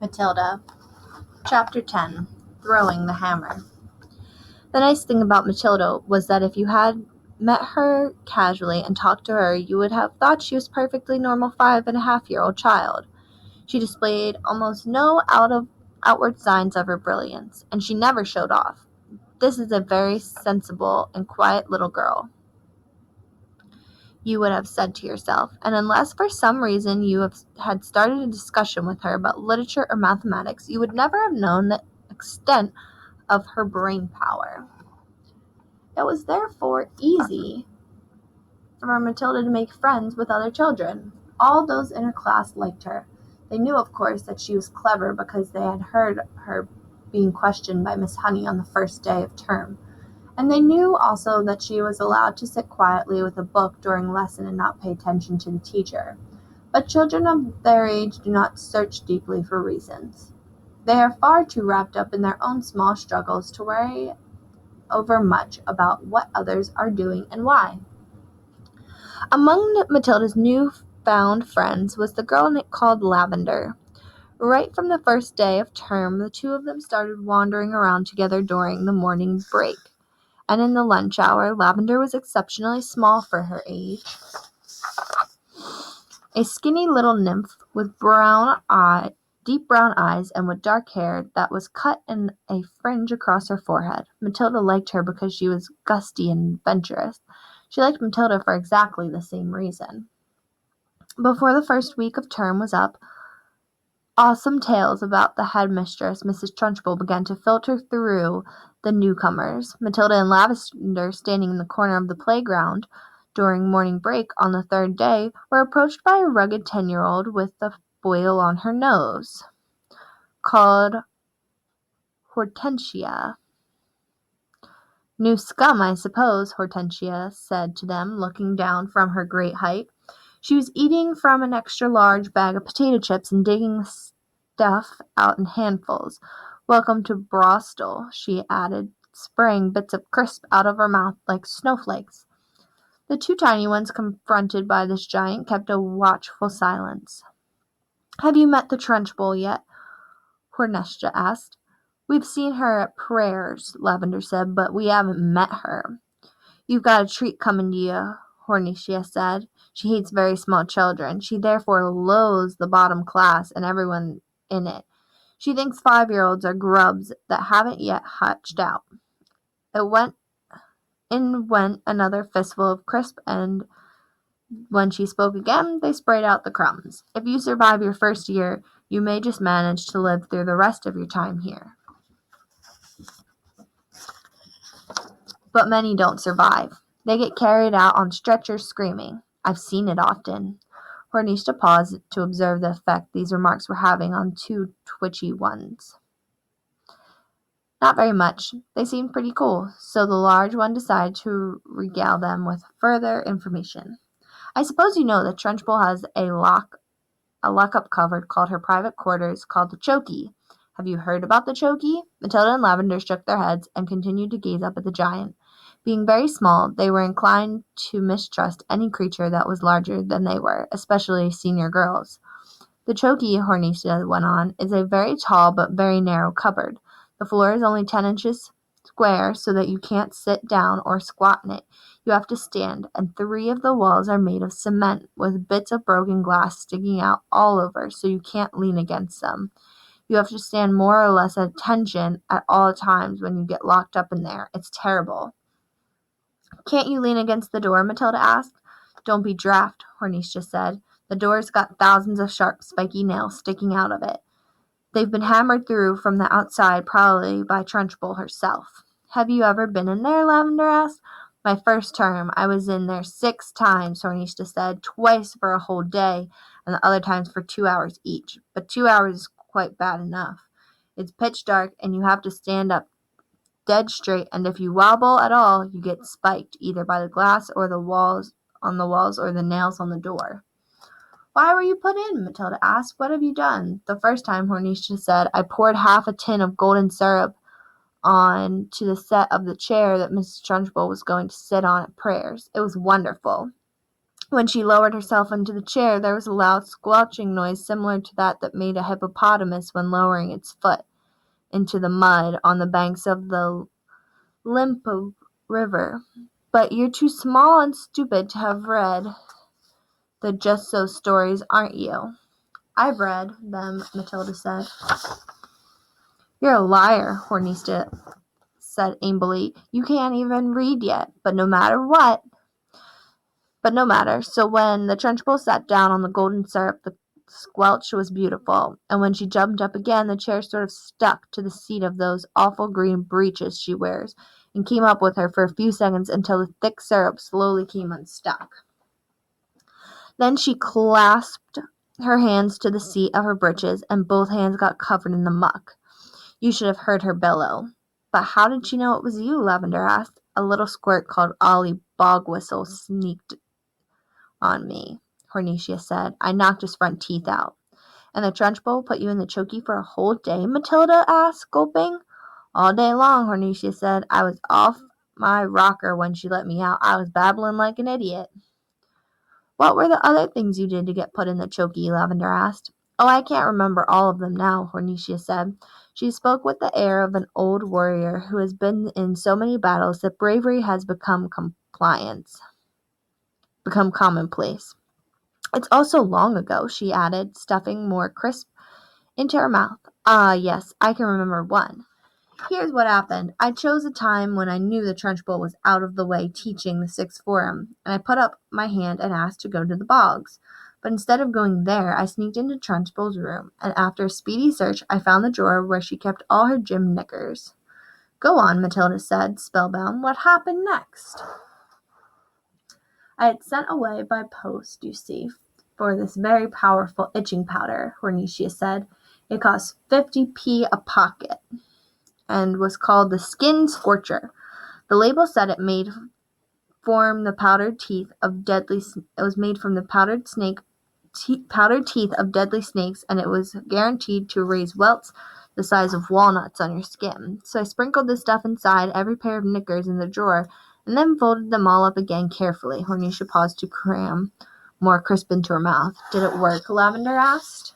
Matilda. Chapter 10. Throwing the Hammer. The nice thing about Matilda was that if you had met her casually and talked to her, you would have thought she was a perfectly normal 5.5-year-old child. She displayed almost no outward signs of her brilliance, and she never showed off. This is a very sensible and quiet little girl, you would have said to yourself, and unless for some reason you had started a discussion with her about literature or mathematics, you would never have known the extent of her brain power. It was therefore easy for Matilda to make friends with other children. All those in her class liked her. They knew, of course, that she was clever because they had heard her being questioned by Miss Honey on the first day of term. And they knew also that she was allowed to sit quietly with a book during lesson and not pay attention to the teacher. But children of their age do not search deeply for reasons. They are far too wrapped up in their own small struggles to worry over much about what others are doing and why. Among Matilda's new-found friends was the girl called Lavender. Right from the first day of term, the two of them started wandering around together during the morning break. And in the lunch hour, Lavender was exceptionally small for her age. A skinny little nymph with deep brown eyes and with dark hair that was cut in a fringe across her forehead. Matilda liked her because she was gusty and adventurous. She liked Matilda for exactly the same reason. Before the first week of term was up, awesome tales about the headmistress, Mrs. Trunchbull, began to filter through the newcomers. Matilda and Lavender, standing in the corner of the playground during morning break on the third day, were approached by a rugged 10-year-old with a boil on her nose, called Hortensia. "New scum, I suppose," Hortensia said to them, looking down from her great height. She was eating from an extra-large bag of potato chips and digging the stuff out in handfuls. "Welcome to Brostol," she added, spraying bits of crisp out of her mouth like snowflakes. The two tiny ones, confronted by this giant, kept a watchful silence. "Have you met the Trunchbull yet?" Hortensia asked. "We've seen her at prayers," Lavender said, "but we haven't met her." "You've got a treat coming to you," Hortensia said. "She hates very small children. She therefore loathes the bottom class and everyone in it. She thinks 5-year-olds are grubs that haven't yet hatched out." In went another fistful of crisp, and when she spoke again, they sprayed out the crumbs. "If you survive your first year, you may just manage to live through the rest of your time here. But many don't survive. They get carried out on stretchers screaming. I've seen it often." Hortensia paused to observe the effect these remarks were having on two twitchy ones. "Not very much. They seemed pretty cool." So the large one decided to regale them with further information. "I suppose you know that Trunchbull has a lock-up cupboard called her private quarters, called the Chokey. Have you heard about the Chokey?" Matilda and Lavender shook their heads and continued to gaze up at the giant. Being very small, they were inclined to mistrust any creature that was larger than they were, especially senior girls. "The Chokey," Hortensia went on, "is a very tall but very narrow cupboard. The floor is only 10 inches square, so that you can't sit down or squat in it. You have to stand, and 3 of the walls are made of cement, with bits of broken glass sticking out all over, so you can't lean against them. You have to stand more or less at attention at all times when you get locked up in there. It's terrible." "Can't you lean against the door?" Matilda asked. "Don't be daft," Hortensia said. "The door's got thousands of sharp, spiky nails sticking out of it. They've been hammered through from the outside, probably by Trunchbull herself." "Have you ever been in there?" Lavender asked. "My first term. I was in there 6 times," Hortensia said. "Twice for a whole day, and the other times for 2 hours each. But 2 hours is quite bad enough. It's pitch dark, and you have to stand up dead straight, and if you wobble at all, you get spiked, either by the glass or the walls or the nails on the door." "Why were you put in?" Matilda asked. "What have you done?" "The first time," Hortensia said, "I poured half a tin of golden syrup on to the set of the chair that Mrs. Trunchbull was going to sit on at prayers. It was wonderful." When she lowered herself into the chair, there was a loud squelching noise similar to that made a hippopotamus when lowering its foot into the mud on the banks of the Limpo River. But you're too small and stupid to have read the Just So stories, aren't you? I've read them, Matilda said. You're a liar, Hornista said aimlessly. You can't even read yet, but no matter. So when the Trunchbull sat down on the golden syrup, the squelch was beautiful, and when she jumped up again, the chair sort of stuck to the seat of those awful green breeches she wears, and came up with her for a few seconds until the thick syrup slowly came unstuck. Then she clasped her hands to the seat of her breeches, and both hands got covered in the muck. You should have heard her bellow. But how did she know it was you? Lavender asked. A little squirt called Ollie Bogwhistle sneaked on me, Hortensia said. I knocked his front teeth out. And the Trunchbull put you in the chokey for a whole day? Matilda asked, gulping. All day long, Hortensia said. I was off my rocker when she let me out. I was babbling like an idiot. What were the other things you did to get put in the chokey? Lavender asked. Oh, I can't remember all of them now, Hortensia said. She spoke with the air of an old warrior who has been in so many battles that bravery has become commonplace. It's all so long ago, she added, stuffing more crisp into her mouth. Ah, yes, I can remember one. Here's what happened. I chose a time when I knew the Trunchbull was out of the way teaching the sixth form, and I put up my hand and asked to go to the bogs. But instead of going there, I sneaked into Trunchbull's room, and after a speedy search, I found the drawer where she kept all her gym knickers. Go on, Matilda said, spellbound. What happened next? I had sent away by post, you see, for this very powerful itching powder, Hortensia said. It cost 50p a pocket and was called the Skin Scorcher. The label said it made from the powdered teeth of deadly. It was made from the powdered teeth of deadly snakes, and it was guaranteed to erase welts the size of walnuts on your skin. So I sprinkled this stuff inside every pair of knickers in the drawer, and then folded them all up again carefully. Hortensia paused to cram more crisp into her mouth. Did it work? Lavender asked.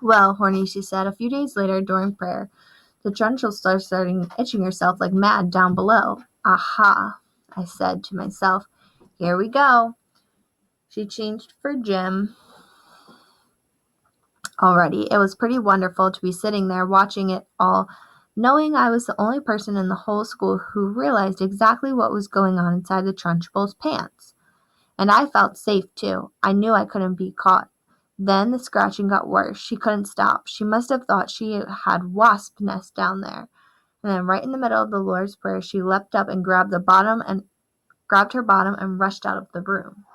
Well, Hortensia said, a few days later, during prayer, the Trunchbull started itching herself like mad down below. Aha, I said to myself. Here we go. She changed for gym already. It was pretty wonderful to be sitting there watching it all, knowing I was the only person in the whole school who realized exactly what was going on inside the Trunchbull's pants. And I felt safe, too. I knew I couldn't be caught. Then the scratching got worse. She couldn't stop. She must have thought she had wasp nests down there. And then right in the middle of the Lord's Prayer, she leapt up and grabbed her bottom and rushed out of the room.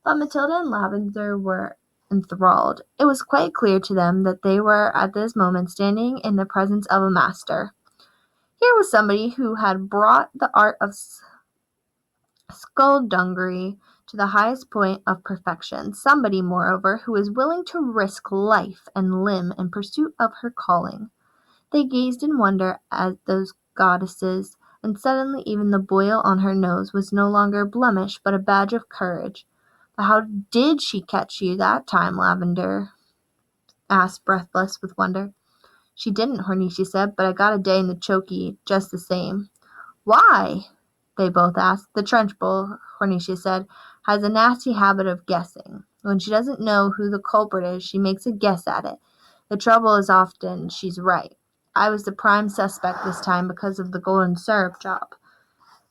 But Matilda and Lavender were enthralled. It was quite clear to them that they were at this moment standing in the presence of a master. Here was somebody who had brought the art of skullduggery to the highest point of perfection. Somebody, moreover, who was willing to risk life and limb in pursuit of her calling. They gazed in wonder at those goddesses, and suddenly even the boil on her nose was no longer a blemish, but a badge of courage. But how did she catch you that time? Lavender asked, breathless with wonder. She didn't, Hortensia said, but I got a day in the chokey just the same. Why? They both asked. The Trunchbull, Hortensia said, has a nasty habit of guessing. When she doesn't know who the culprit is, she makes a guess at it. The trouble is often she's right. I was the prime suspect this time because of the golden syrup job.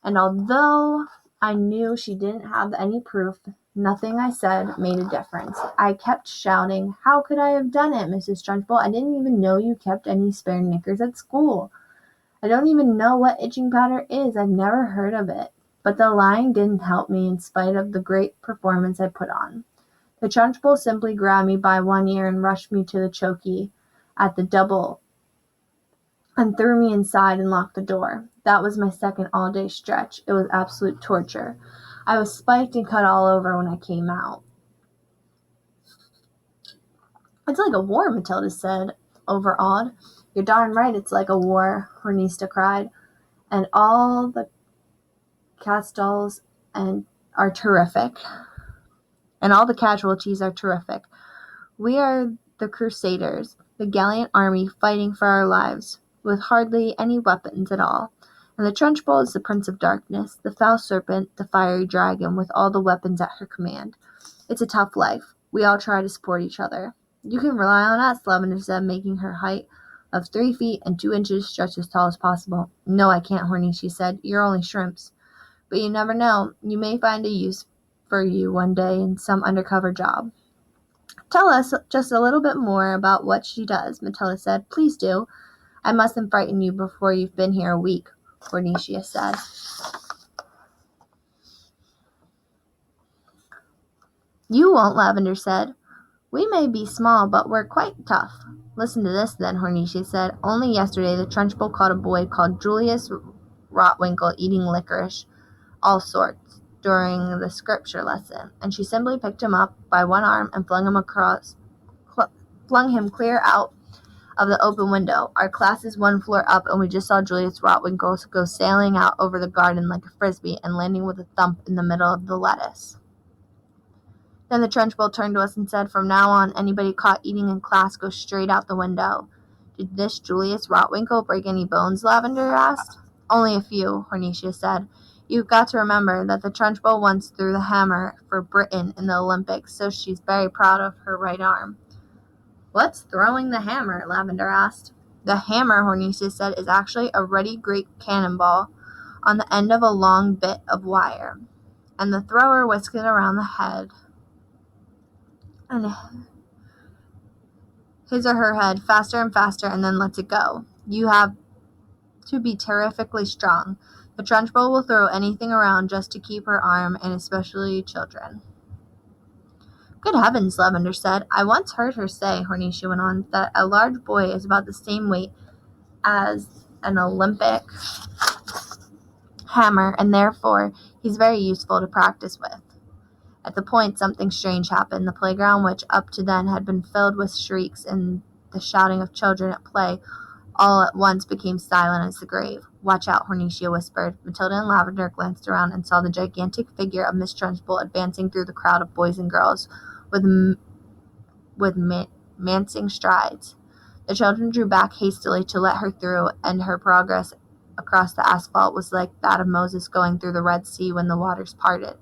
And although I knew she didn't have any proof, nothing I said made a difference. I kept shouting, How could I have done it, Mrs. Trunchbull? I didn't even know you kept any spare knickers at school. I don't even know what itching powder is. I've never heard of it. But the lying didn't help me in spite of the great performance I put on. The Trunchbull simply grabbed me by one ear and rushed me to the chokey at the double and threw me inside and locked the door. That was my second all-day stretch. It was absolute torture. I was spiked and cut all over when I came out. It's like a war, Matilda said, overawed. You're darn right it's like a war, Hortensia cried. And all the Castles and are terrific, and all the casualties are terrific. We are the Crusaders, the gallant army fighting for our lives, with hardly any weapons at all. And the Trunchbull is the Prince of Darkness, the foul serpent, the fiery dragon, with all the weapons at her command. It's a tough life. We all try to support each other. You can rely on us, Lavender said, making her height of 3 feet and 2 inches stretch as tall as possible. No, I can't, Hornisha said. You're only shrimps. But you never know. You may find a use for you one day in some undercover job. Tell us just a little bit more about what she does, Matilda said. Please do. I mustn't frighten you before you've been here a week, Hornisha said. You won't, Lavender said. We may be small, but we're quite tough. Listen to this, then, Hornisha said. Only yesterday the Trunchbull caught a boy called Julius Rotwinkle eating licorice, all sorts, during the scripture lesson, and she simply picked him up by one arm and flung him clear out of the open window. Our class is 1 floor up, and we just saw Julius Rotwinkle go sailing out over the garden like a frisbee and landing with a thump in the middle of the lettuce. Then the Trunchbull turned to us and said, From now on, anybody caught eating in class goes straight out the window. Did this Julius Rotwinkle break any bones? Lavender asked. Only a few, Hornisha said. You've got to remember that the Trunchbull once threw the hammer for Britain in the Olympics, so she's very proud of her right arm. What's throwing the hammer? Lavender asked. The hammer, Hornisha said, is actually a ruddy great cannonball on the end of a long bit of wire, and the thrower whisks it around the head and his or her head faster and faster and then lets it go. You have to be terrifically strong. The Trunchbull will throw anything around just to keep her arm, and especially children. Good heavens, Lavender said. I once heard her say, Hornisha went on, that a large boy is about the same weight as an Olympic hammer, and therefore he's very useful to practice with. At the point, something strange happened. The playground, which up to then had been filled with shrieks and the shouting of children at play, all at once became silent as the grave. Watch out, Hornisha whispered. Matilda and Lavender glanced around and saw the gigantic figure of Miss Trunchbull advancing through the crowd of boys and girls with mincing strides. The children drew back hastily to let her through, and her progress across the asphalt was like that of Moses going through the Red Sea when the waters parted.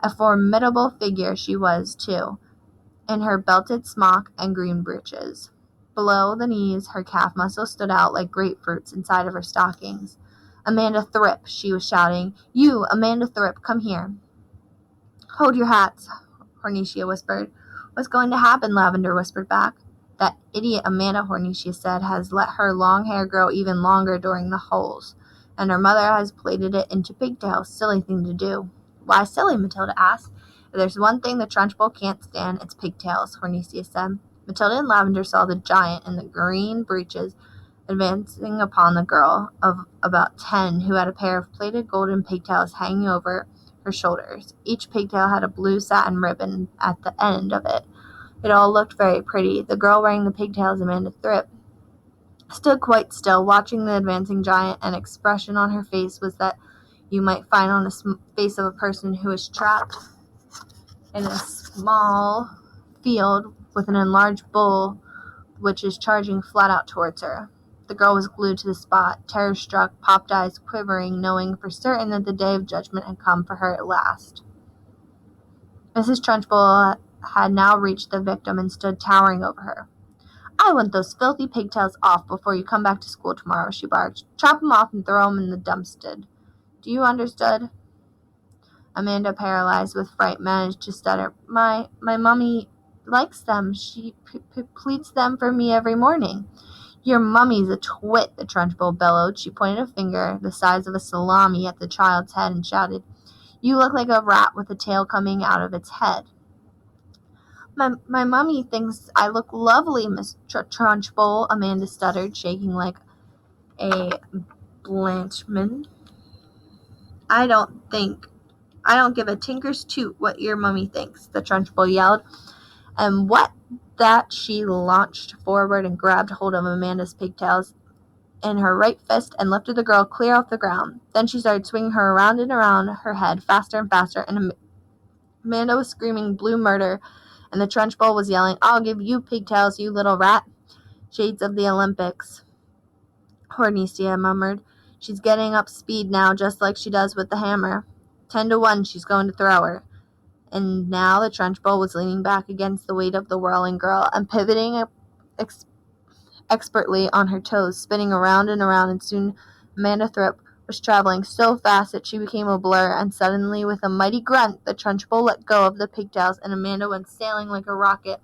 A formidable figure she was, too, in her belted smock and green breeches. Below the knees, her calf muscles stood out like grapefruits inside of her stockings. Amanda Thripp, she was shouting. You, Amanda Thripp, come here. Hold your hats, Hornisha whispered. What's going to happen? Lavender whispered back. That idiot Amanda, Hornisha said, has let her long hair grow even longer during the holes, and her mother has plaited it into pigtails. Silly thing to do. Why silly? Matilda asked. If there's one thing the Trunchbull can't stand, it's pigtails, Hornisha said. Matilda and Lavender saw the giant in the green breeches advancing upon the girl of about 10 who had a pair of plaited golden pigtails hanging over her shoulders. Each pigtail had a blue satin ribbon at the end of it. It all looked very pretty. The girl wearing the pigtails, Amanda Thripp, stood quite still, watching the advancing giant. An expression on her face was that you might find on the face of a person who is trapped in a small field with an enlarged bull which is charging flat out towards her. The girl was glued to the spot, terror-struck, popped eyes quivering, knowing for certain that the day of judgment had come for her at last. Mrs. Trunchbull had now reached the victim and stood towering over her. I want those filthy pigtails off before you come back to school tomorrow, she barked. Chop 'em off and throw 'em in the dumpster. Do you understood? Amanda, paralyzed with fright, managed to stutter. My mummy likes them. She pleats them for me every morning. Your mummy's a twit, the Trunchbull bellowed. She pointed a finger the size of a salami at the child's head and shouted, You look like a rat with a tail coming out of its head. My mummy thinks I look lovely, Miss Trunchbull, Amanda stuttered, shaking like a Blanchman. I don't give a tinker's toot what your mummy thinks, the Trunchbull yelled, and what that she launched forward and grabbed hold of Amanda's pigtails. in her right fist and lifted the girl clear off the ground. Then she started swinging her around and around her head faster and faster, and Amanda was screaming blue murder, and the Trunchbull was yelling, "I'll give you pigtails, you little rat." "Shades of the Olympics," Hortensia murmured. "She's getting up speed now, just like she does with the hammer. 10-1 she's going to throw her." And now the Trunchbull was leaning back against the weight of the whirling girl and pivoting expertly on her toes, spinning around and around, and soon Amanda Thripp was traveling so fast that she became a blur, and suddenly, with a mighty grunt, the Trunchbull let go of the pigtails, and Amanda went sailing like a rocket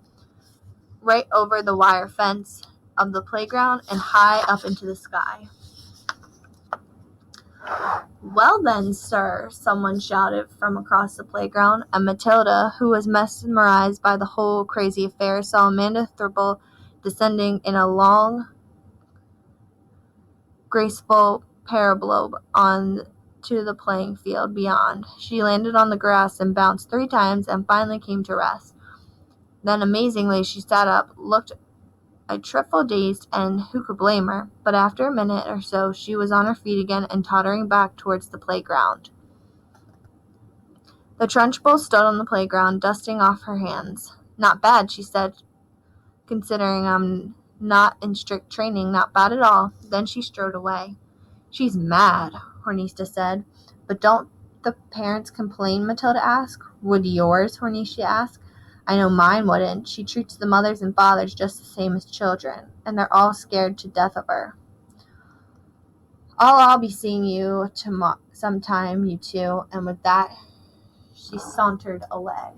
right over the wire fence of the playground and high up into the sky. "Well then, sir," someone shouted from across the playground, and Matilda, who was mesmerized by the whole crazy affair, saw Amanda Thripp descending in a long, graceful parabolobe on to the playing field beyond. She landed on the grass and bounced 3 times and finally came to rest. Then, amazingly, she sat up, looked a trifle dazed, and who could blame her? But after a minute or so she was on her feet again and tottering back towards the playground. The Trunchbull stood on the playground, dusting off her hands. "Not bad," she said, "considering I'm not in strict training. Not bad at all." Then she strode away. "She's mad," Hortensia said. "But don't the parents complain?" Matilda asked. "Would yours?" Hortensia asked. "I know mine wouldn't. She treats the mothers and fathers just the same as children, and they're all scared to death of her." I'll be seeing you sometime, you two." And with that, she sauntered away.